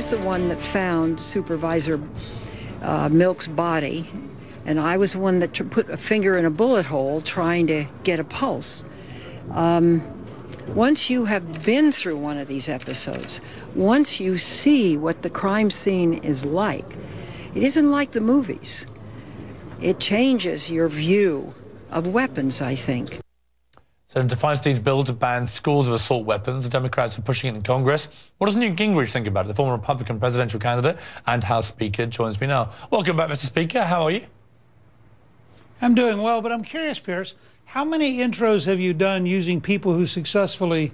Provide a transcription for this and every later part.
was the one that found Supervisor Milk's body, and I was the one that put a finger in a bullet hole trying to get a pulse. Once you have been through one of these episodes, once you see what the crime scene is like, it isn't like the movies. It changes your view of weapons, I think. Senator Feinstein's bill to ban scores of assault weapons. The Democrats are pushing it in Congress. What does Newt Gingrich think about it? The former Republican presidential candidate and House Speaker joins me now. Welcome back, Mr. Speaker. How are you? I'm doing well, but I'm curious, Piers, how many intros have you done using people who successfully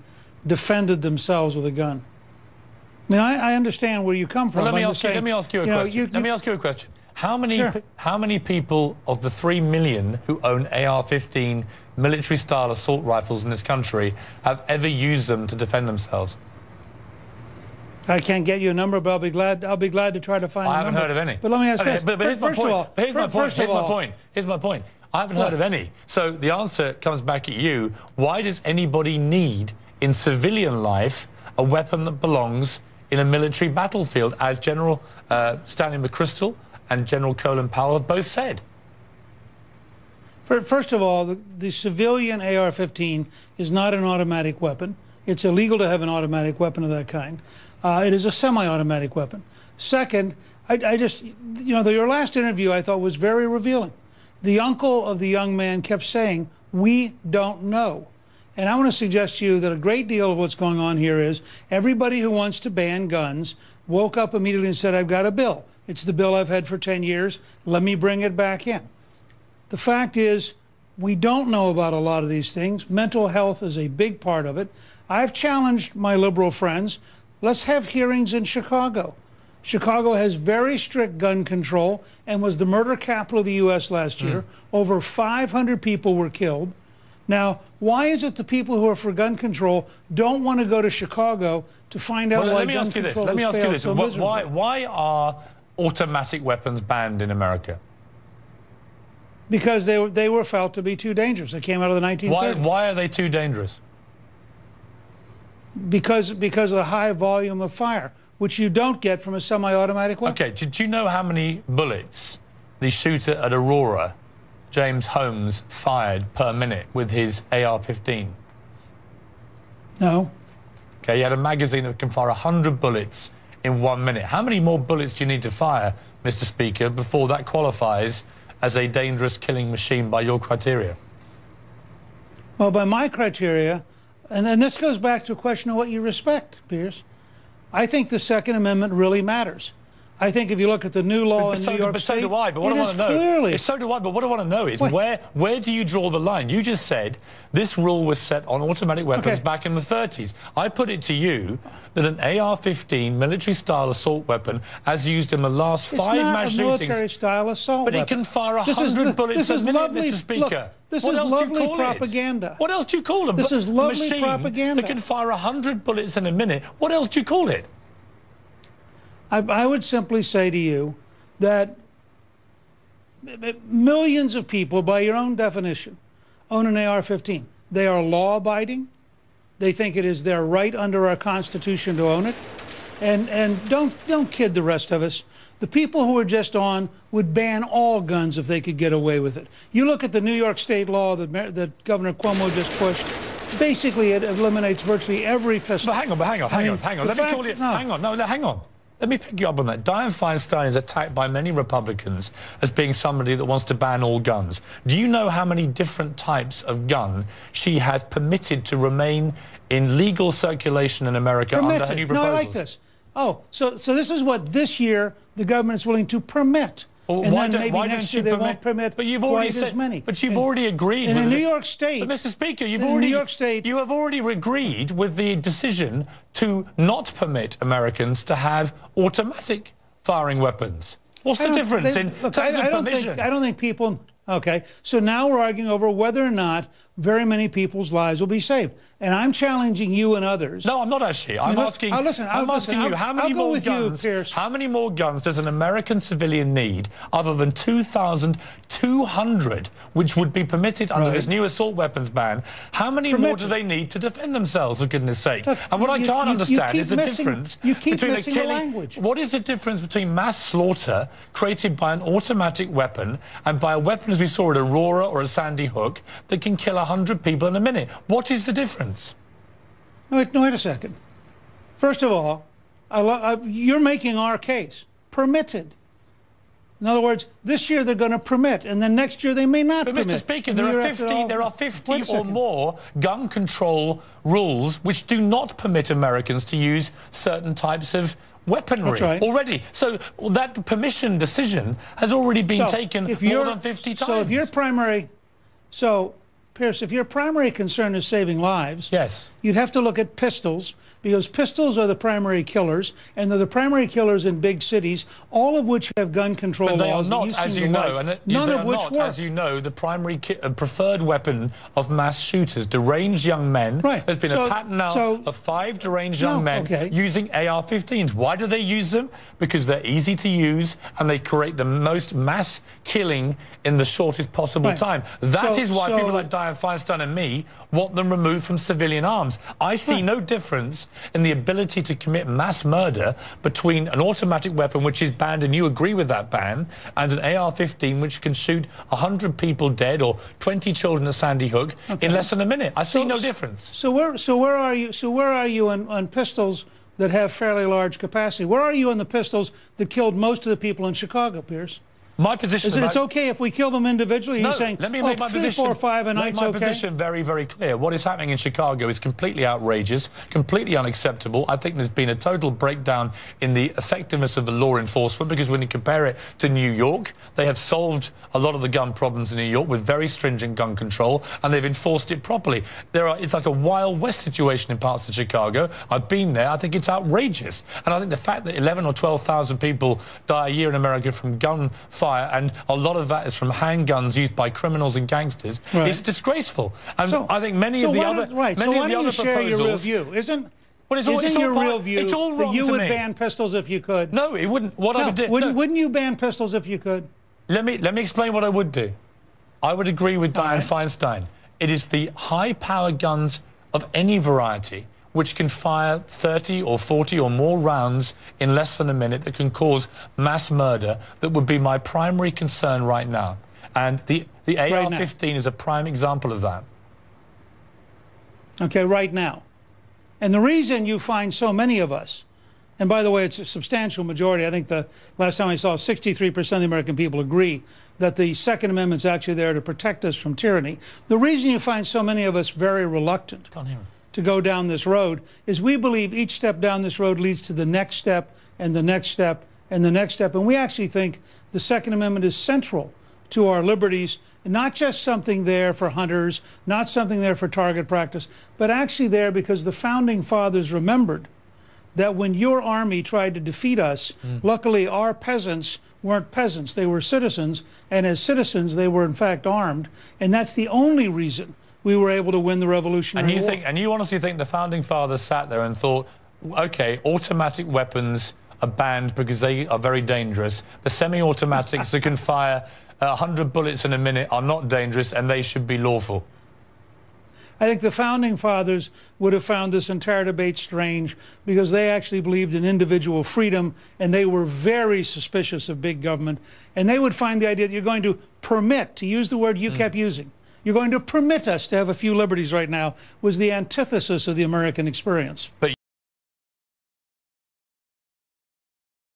defended themselves with a gun? I mean, I understand where you come from. Well, let me ask you a question. Let me ask you a question. How many people of the 3 million who own AR-15 military-style assault rifles in this country have ever used them to defend themselves? I can't get you a number, but I'll be glad to try to find a number. I haven't heard of any. But let me ask this. But here's my point. Here's my point. I haven't heard of any. So the answer comes back at you. Why does anybody need, in civilian life, a weapon that belongs in a military battlefield, as General Stanley McChrystal and General Colin Powell have both said? First of all, the civilian AR-15 is not an automatic weapon. It's illegal to have an automatic weapon of that kind. It is a semi-automatic weapon. Second, your last interview I thought was very revealing. The uncle of the young man kept saying, "We don't know." And I want to suggest to you that a great deal of what's going on here is everybody who wants to ban guns woke up immediately and said, "I've got a bill. It's the bill I've had for 10 years. Let me bring it back in." The fact is, we don't know about a lot of these things. Mental health is a big part of it. I've challenged my liberal friends. Let's have hearings in Chicago. Chicago has very strict gun control and was the murder capital of the U.S. last year. Over 500 people were killed. Now, why is it the people who are for gun control don't want to go to Chicago to find out why gun control has failed so miserably? Why are automatic weapons banned in America? Because they were felt to be too dangerous. They came out of the 1930s. Why are they too dangerous? Because of the high volume of fire, which you don't get from a semi-automatic weapon. Okay, do you know how many bullets the shooter at Aurora, James Holmes, fired per minute with his AR-15? No. Okay, he had a magazine that can fire 100 bullets in 1 minute. How many more bullets do you need to fire, Mr. Speaker, before that qualifies as a dangerous killing machine by your criteria? Well, by my criteria, and this goes back to a question of what you respect, Piers, I think the Second Amendment really matters. I think if you look at the new law in New York State, so do I. But what I want to know, so do I. But what I want to know is where do you draw the line? You just said this rule was set on automatic weapons back in the 30s. I put it to you that an AR-15 military-style assault weapon, as used in the last 5 mass shootings, it's not a military-style assault weapon. But it can fire 100 bullets a minute, Mr. Speaker. Look, this is lovely propaganda. What else do you call it? This is lovely propaganda. That can fire 100 bullets in a minute. What else do you call it? I would simply say to you that millions of people, by your own definition, own an AR-15. They are law-abiding. They think it is their right under our Constitution to own it. And don't kid the rest of us. The people who are just on would ban all guns if they could get away with it. You look at the New York State law that Governor Cuomo just pushed. Basically, it eliminates virtually every pistol. But hang on. Hang on. Let me pick you up on that. Dianne Feinstein is attacked by many Republicans as being somebody that wants to ban all guns. Do you know how many different types of gun she has permitted to remain in legal circulation in America under her new proposals? No, I like this. Oh, so this is what this year the government is willing to permit. Well, and then maybe next year they won't permit quite as many. But you've already agreed. In New York State. But Mr. Speaker, you have already agreed with the decision to not permit Americans to have automatic firing weapons. What's the difference in terms of permission? I don't think people. Okay, so now we're arguing over whether or not very many people's lives will be saved. And I'm challenging you and others. No, I'm not actually. I'm asking you, how many more guns? How many more guns does an American civilian need other than 2,200, which would be permitted under this new assault weapons ban? How many more do they need to defend themselves, for goodness sake? Look, and what I can't understand is the difference between a killing. What is the difference between mass slaughter created by an automatic weapon and by a weapon, as we saw at Aurora or at Sandy Hook, that can kill 100 people in a minute? What is the difference? No, wait a second. First of all, you're making our case. Permitted. In other words, this year they're going to permit, and then next year they may not permit. Mr. Speaker, there are 50 or more gun control rules which do not permit Americans to use certain types of weaponry already. So that permission decision has already been taken more than 50 times. So if your primary... Pierce, if your primary concern is saving lives, yes, you'd have to look at pistols, because pistols are the primary killers, and they're the primary killers in big cities, all of which have gun control laws. But they are not, as you know, and none of which work. As you know, the primary preferred weapon of mass shooters, deranged young men. Right. There's been a pattern now of 5 deranged young men using AR-15s. Why do they use them? Because they're easy to use and they create the most mass killing in the shortest possible time. That is why people like Dianne Feinstein and me want them removed from civilian arms. I see no difference in the ability to commit mass murder between an automatic weapon, which is banned, and you agree with that ban, and an AR-15, which can shoot 100 people dead or 20 children at Sandy Hook in less than a minute. I see no difference. So where are you on pistols that have fairly large capacity? Where are you on the pistols that killed most of the people in Chicago, Piers? My position it's okay if we kill them individually? You're saying, let me make my 3, 4, 5 a night's my position very, very clear. What is happening in Chicago is completely outrageous, completely unacceptable. I think there's been a total breakdown in the effectiveness of the law enforcement, because when you compare it to New York, they have solved a lot of the gun problems in New York with very stringent gun control, and they've enforced it properly. It's like a Wild West situation in parts of Chicago. I've been there. I think it's outrageous. And I think the fact that 11 or 12,000 people die a year in America from gunfire, and a lot of that is from handguns used by criminals and gangsters, is disgraceful. And I think many of the other proposals... Your real view? Isn't your real view that you would ban pistols if you could? No, it wouldn't. What I would do... Wouldn't you ban pistols if you could? Let me explain what I would do. I would agree with Dianne Feinstein. It is the high-power guns of any variety which can fire 30 or 40 or more rounds in less than a minute, that can cause mass murder, that would be my primary concern right now. And the AR-15 is a prime example of that. Okay, right now. And the reason you find so many of us, and by the way, it's a substantial majority. I think the last time I saw, 63% of the American people agree that the Second Amendment's actually there to protect us from tyranny. The reason you find so many of us very reluctant to go down this road is we believe each step down this road leads to the next step and the next step and the next step. And we actually think the Second Amendment is central to our liberties, not just something there for hunters, not something there for target practice, but actually there because the Founding Fathers remembered that when your army tried to defeat us, luckily our peasants weren't peasants, they were citizens, and as citizens they were in fact armed, and that's the only reason we were able to win the Revolutionary War. And you honestly think the Founding Fathers sat there and thought, okay, automatic weapons are banned because they are very dangerous, the semi-automatics that can fire 100 bullets in a minute are not dangerous and they should be lawful? I think the Founding Fathers would have found this entire debate strange because they actually believed in individual freedom, and they were very suspicious of big government. And they would find the idea that you're going to permit, to use the word you kept using, you're going to permit us to have a few liberties right now, was the antithesis of the American experience.